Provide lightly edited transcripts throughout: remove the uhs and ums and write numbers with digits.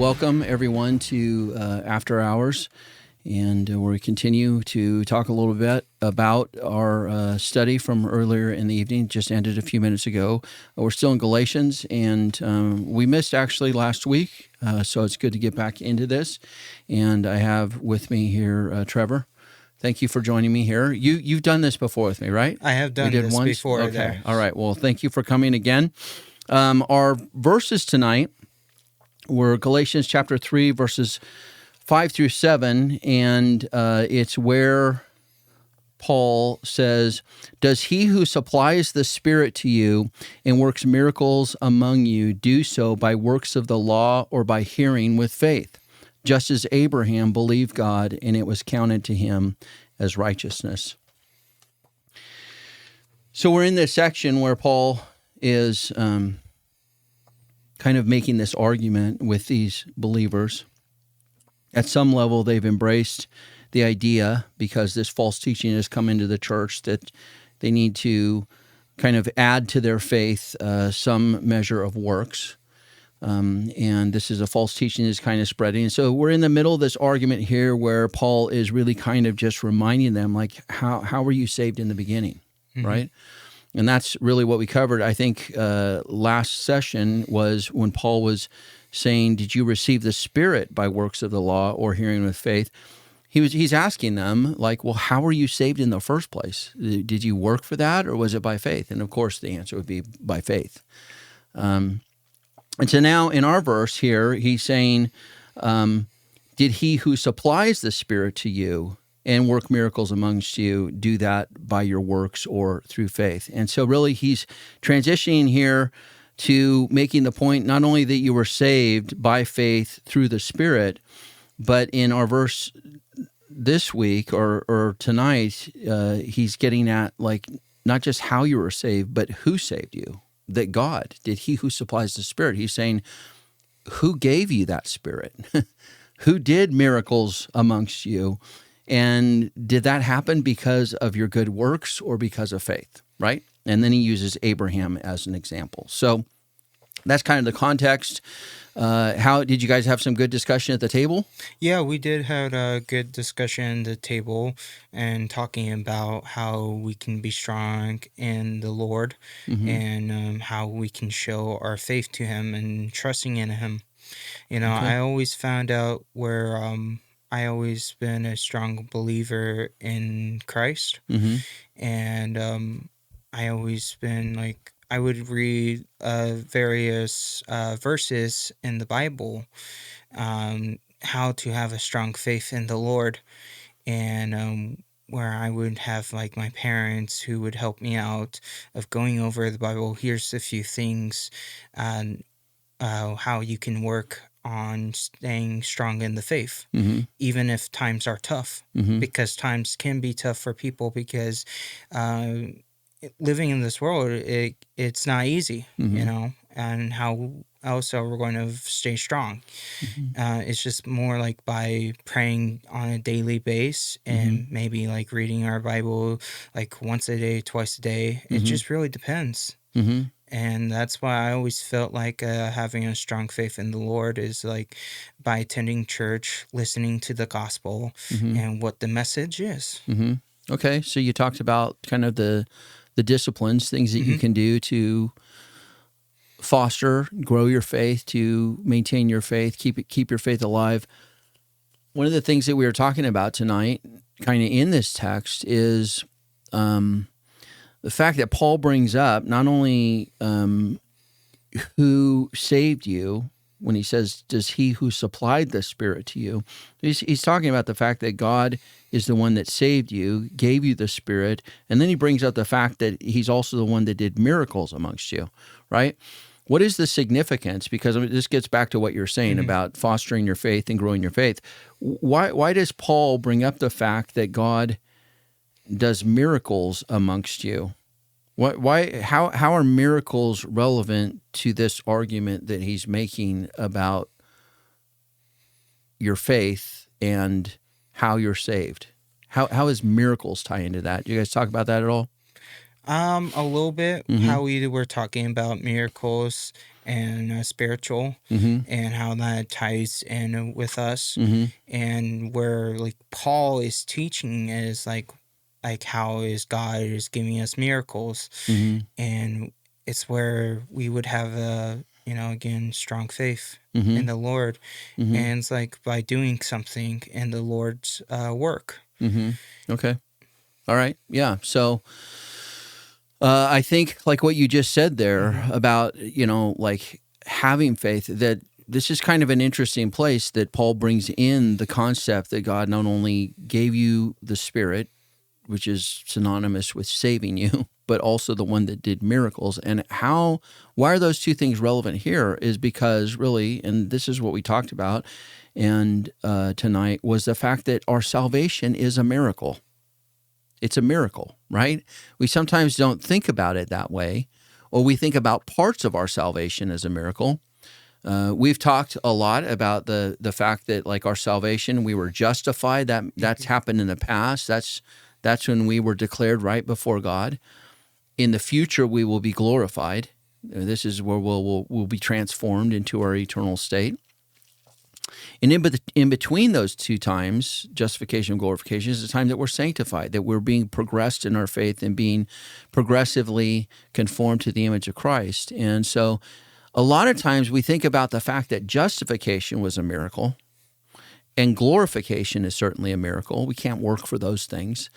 welcome everyone to After Hours, and where we continue to talk a little bit about our study from earlier in the evening. Just ended a few minutes ago. We're still in Galatians, and we missed actually last week, so it's good to get back into this. And I have with me here Trevor. Thank you for joining me here. You've done this before with me, right? I have done this once before. Okay. There. All right. Well, thank you for coming again. Our verses tonight were Galatians chapter 3, verses 5 through 7, and it's where Paul says, "Does he who supplies the Spirit to you and works miracles among you do so by works of the law or by hearing with faith? Just as Abraham believed God, and it was counted to him as righteousness." So we're in this section where Paul is kind of making this argument with these believers. At some level, they've embraced the idea, because this false teaching has come into the church, that they need to kind of add to their faith some measure of works. And this is a false teaching that's kind of spreading. And so we're in the middle of this argument here where Paul is really kind of just reminding them, like, how were you saved in the beginning, right? And that's really what we covered. I think last session was when Paul was saying, did you receive the Spirit by works of the law or hearing with faith? He's asking them, like, well, how were you saved in the first place? Did you work for that, or was it by faith? And of course, the answer would be by faith. And so now in our verse here, he's saying, did he who supplies the Spirit to you and work miracles amongst you do that by your works or through faith? And so really he's transitioning here to making the point not only that you were saved by faith through the Spirit, but in our verse this week or tonight, he's getting at, like, not just how you were saved, but who saved you. That God did, he who supplies the Spirit. He's saying, who gave you that Spirit? Who did miracles amongst you? And did that happen because of your good works or because of faith, right? And then he uses Abraham as an example. So that's kind of the context. How did you guys have some good discussion at the table? Yeah, we did have a good discussion at the table and talking about how we can be strong in the Lord and how we can show our faith to him and trusting in him. You know, I always found out where I always been a strong believer in Christ, and I always been like, I would read various verses in the Bible, how to have a strong faith in the Lord, and where I would have like my parents who would help me out of going over the Bible. Here's a few things, how you can work on staying strong in the faith, even if times are tough, because times can be tough for people, because living in this world, it's not easy, you know, and how else are we going to stay strong? It's just more like by praying on a daily basis and maybe like reading our Bible like once a day, twice a day. It just really depends. And that's why I always felt like having a strong faith in the Lord is like by attending church, listening to the gospel, and what the message is. Okay, so you talked about kind of the disciplines, things that you can do to foster, grow your faith, to maintain your faith, keep your faith alive. One of the things that we were talking about tonight, kind of in this text, is the fact that Paul brings up not only who saved you, when he says, does he who supplied the Spirit to you, he's talking about the fact that God is the one that saved you, gave you the Spirit, and then he brings up the fact that he's also the one that did miracles amongst you, right? What is the significance? Because this gets back to what you're saying about fostering your faith and growing your faith. Why does Paul bring up the fact that God does miracles amongst you? How are miracles relevant to this argument that he's making about your faith and how you're saved? How is miracles tie into that? Do you guys talk about that at all? A little bit, how we were talking about miracles and spiritual, Mm-hmm. and how that ties in with us. Mm-hmm. And where like Paul is teaching is like how is God is giving us miracles, Mm-hmm. and it's where we would have a again strong faith Mm-hmm. in the Lord, Mm-hmm. and it's like by doing something in the Lord's work. Mm-hmm. Okay. All right. Yeah. So I think like what you just said there Mm-hmm. about, like having faith, that this is kind of an interesting place that Paul brings in the concept that God not only gave you the Spirit, which is synonymous with saving you, but also the one that did miracles. And why are those two things relevant here is because really, and this is what we talked about and tonight, was the fact that our salvation is a miracle. It's a miracle, right? We sometimes don't think about it that way, or we think about parts of our salvation as a miracle. We've talked a lot about the fact that like our salvation, we were justified. That's happened in the past. That's when we were declared right before God. In the future, we will be glorified. This is where we'll be transformed into our eternal state. And in between those two times, justification and glorification, is the time that we're sanctified, that we're being progressed in our faith and being progressively conformed to the image of Christ. And so a lot of times we think about the fact that justification was a miracle and glorification is certainly a miracle. We can't work for those things.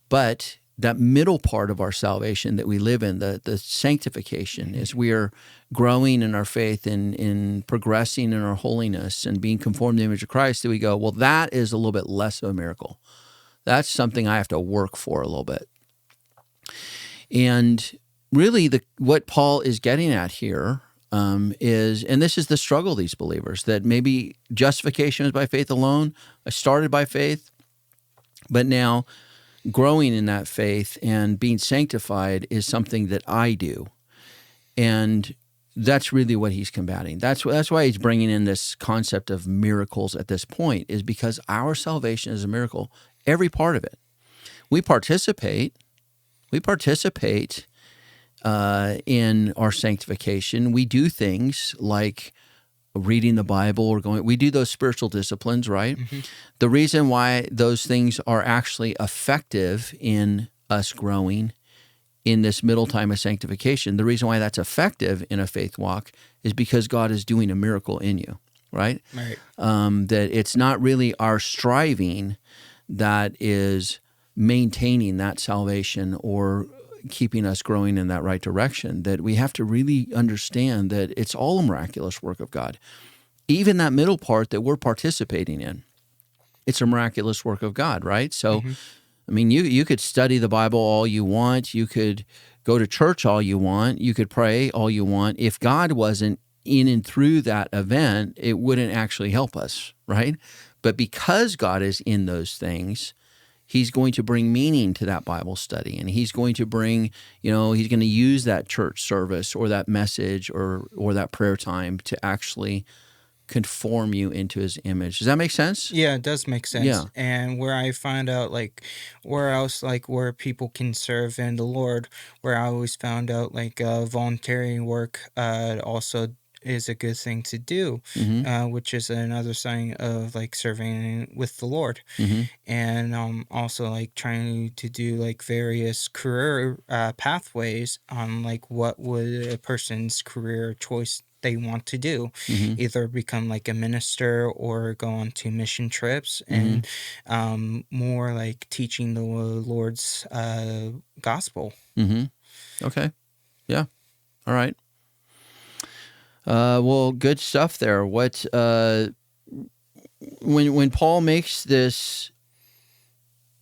But that middle part of our salvation that we live in, the sanctification, is we are growing in our faith and in progressing in our holiness and being conformed to the image of Christ, that we go, well, that is a little bit less of a miracle. That's something I have to work for a little bit. And really what Paul is getting at here is, and this is the struggle of these believers, that maybe justification is by faith alone. I started by faith, but now growing in that faith and being sanctified is something that I do. And that's really what he's combating. That's why he's bringing in this concept of miracles at this point, is because our salvation is a miracle, every part of it. We participate in our sanctification. We do things like reading the Bible or we do those spiritual disciplines, right? Mm-hmm. The reason why those things are actually effective in us growing in this middle time of sanctification, the reason why that's effective in a faith walk is because God is doing a miracle in you, right? Right. That it's not really our striving that is maintaining that salvation or keeping us growing in that right direction, that we have to really understand that it's all a miraculous work of God. Even that middle part that we're participating in, it's a miraculous work of God, right? So, mm-hmm. I mean, you could study the Bible all you want. You could go to church all you want. You could pray all you want. If God wasn't in and through that event, it wouldn't actually help us, right? But because God is in those things, He's going to bring meaning to that Bible study, and he's going to bring, he's going to use that church service or that message or that prayer time to actually conform you into his image. Does that make sense? Yeah, it does make sense. Yeah. And where I find out where people can serve in the Lord, where I always found out volunteering work also is a good thing to do, mm-hmm. Which is another sign of serving with the Lord, mm-hmm. and also trying to do various career pathways on what would a person's career choice they want to do, mm-hmm. either become a minister or go on to mission trips, mm-hmm. and more teaching the Lord's gospel. Mm-hmm. Okay. Yeah. All right. Well, good stuff there. What when Paul makes this,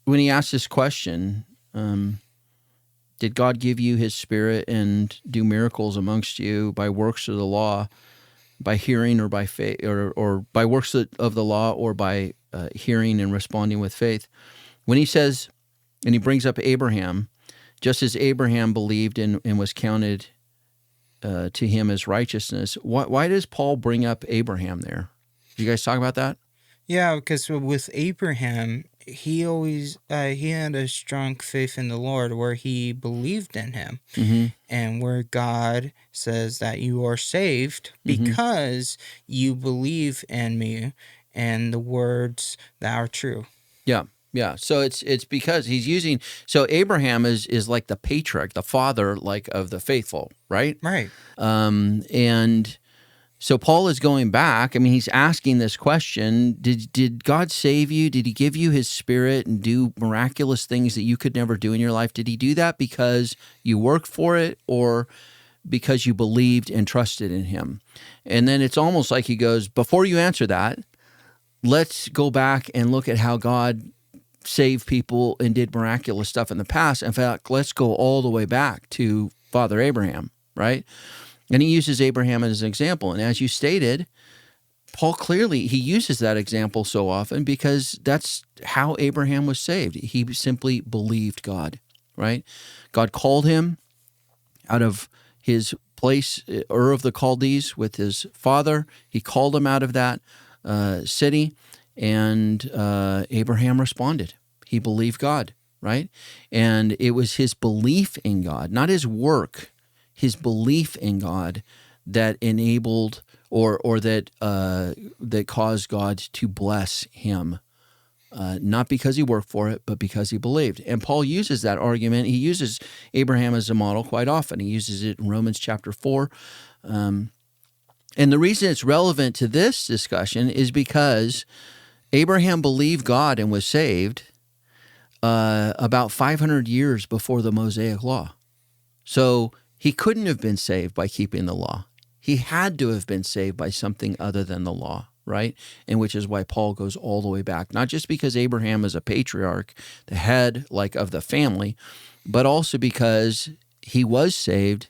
when he asks this question, did God give you His Spirit and do miracles amongst you by works of the law, by hearing or by faith, or by works of the law, or by hearing and responding with faith? When he says, and he brings up Abraham, just as Abraham believed and was counted to him as righteousness. Why does Paul bring up Abraham there? Did you guys talk about that? Yeah, because with Abraham, he always he had a strong faith in the Lord, where he believed in him, Mm-hmm. and where God says that you are saved Mm-hmm. because you believe in me and the words that are true. Yeah. Yeah. So it's because he's using, so Abraham is like the patriarch, the father, like, of the faithful, right? Right. And so Paul is going back. I mean, he's asking this question: Did God save you? Did He give you His Spirit and do miraculous things that you could never do in your life? Did He do that because you worked for it, or because you believed and trusted in Him? And then it's almost like he goes, before you answer that, let's go back and look at how God saved people and did miraculous stuff in the past. In fact, let's go all the way back to Father Abraham, right? And he uses Abraham as an example. And as you stated, Paul clearly, he uses that example so often because that's how Abraham was saved. He simply believed God, right? God called him out of his place, Ur of the Chaldees, with his father. He called him out of that city, and Abraham responded. He believed God, right? And it was his belief in God, not his work, his belief in God that enabled or that that caused God to bless him, not because he worked for it, but because he believed. And Paul uses that argument. He uses Abraham as a model quite often. He uses it in Romans chapter 4. And the reason it's relevant to this discussion is because Abraham believed God and was saved about 500 years before the Mosaic Law. So he couldn't have been saved by keeping the law. He had to have been saved by something other than the law, right? And which is why Paul goes all the way back, not just because Abraham is a patriarch, the head like of the family, but also because he was saved,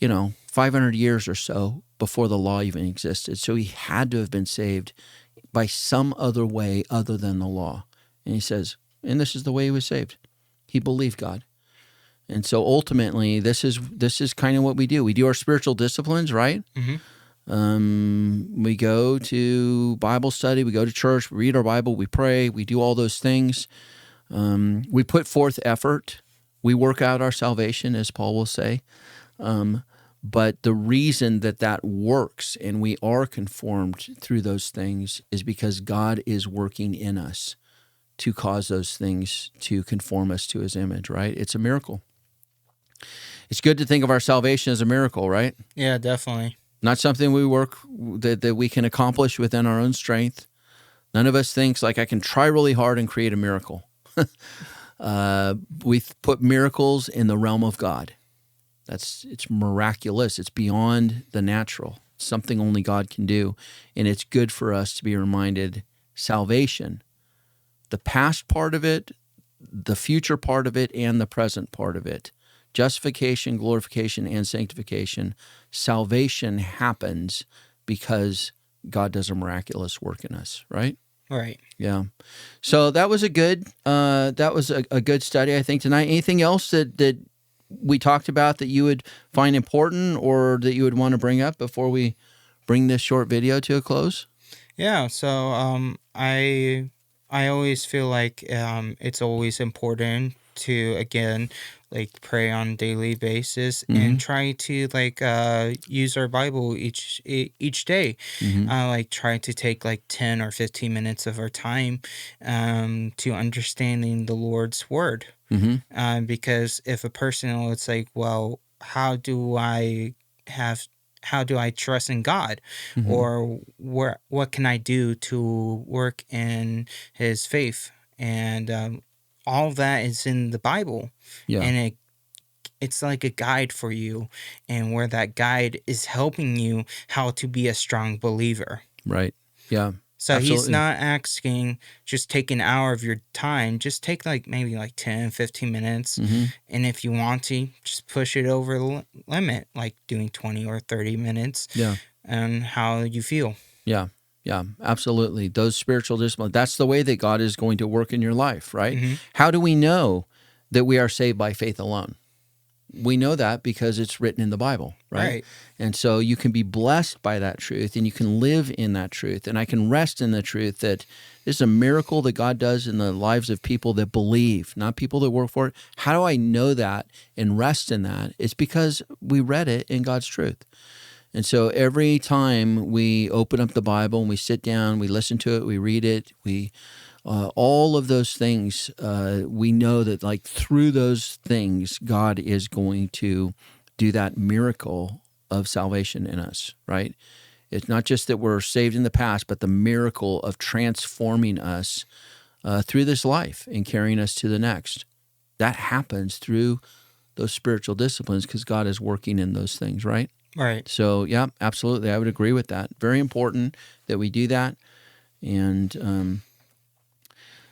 500 years or so before the law even existed. So he had to have been saved by some other way other than the law. And he says, and this is the way he was saved. He believed God. And so ultimately, this is kind of what we do. We do our spiritual disciplines, right? Mm-hmm. We go to Bible study, we go to church, we read our Bible, we pray, we do all those things. We put forth effort. We work out our salvation, as Paul will say. But the reason that works and we are conformed through those things is because God is working in us to cause those things to conform us to His image, right? It's a miracle. It's good to think of our salvation as a miracle, right? Yeah, definitely. Not something we work that we can accomplish within our own strength. None of us thinks like I can try really hard and create a miracle. We put miracles in the realm of God. It's miraculous. It's beyond the natural. It's something only God can do. And it's good for us to be reminded salvation, the past part of it, the future part of it, and the present part of it. Justification, glorification, and sanctification. Salvation happens because God does a miraculous work in us, right? Right. Yeah. So that was a good good study, I think, tonight. Anything else that we talked about that you would find important or that you would want to bring up before we bring this short video to a close? Yeah. So I always feel like it's always important to, again, like, pray on a daily basis and try to use our Bible each day. Like, try to take like 10 or 15 minutes of our time to understanding the Lord's word. Because if a person, it's like, well, how do I trust in God, or what can I do to work in His faith? And all of that is in the Bible, Yeah. and it's like a guide for you, and where that guide is helping you how to be a strong believer. Right. Yeah. So He's Absolutely. not asking just take an hour of your time. Just take maybe 10, 15 minutes. And if you want to, just push it over the limit, like doing 20 or 30 minutes. Yeah. And how you feel. Yeah. Yeah, absolutely. Those spiritual disciplines, that's the way that God is going to work in your life, right? How do we know that we are saved by faith alone? we know that because it's written in the Bible, right? Right. And so you can be blessed by that truth, and you can live in that truth. And I can rest in the truth that this is a miracle that God does in the lives of people that believe, not people that work for it. How do I know that and rest in that? It's because we read it in God's truth. And so every time we open up the Bible and we sit down, we listen to it, we read it, all of those things, we know that like through those things, God is going to do that miracle of salvation in us, right? It's not just that we're saved in the past, but the miracle of transforming us through this life and carrying us to the next. That happens through those spiritual disciplines because God is working in those things, right? Right. So, yeah, absolutely. I would agree with that. Very important that we do that. And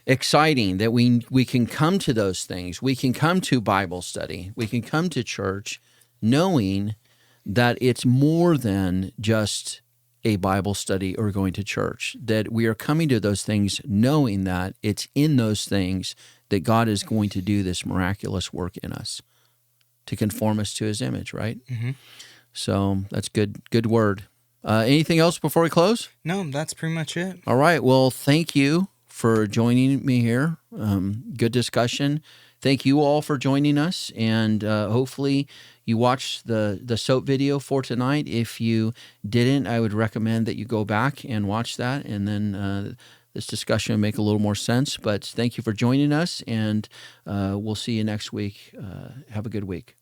exciting that we can come to those things. We can come to Bible study. We can come to church knowing that it's more than just a Bible study or going to church, that we are coming to those things knowing that it's in those things that God is going to do this miraculous work in us to conform us to his image, right? Mm-hmm. So that's good word. Anything else before we close? No, that's pretty much it. All right. Well, thank you for joining me here. Good discussion. Thank you all for joining us, and hopefully you watched the soap video for tonight. If you didn't, I would recommend that you go back and watch that, and then this discussion will make a little more sense. But thank you for joining us, and we'll see you next week. Have a good week.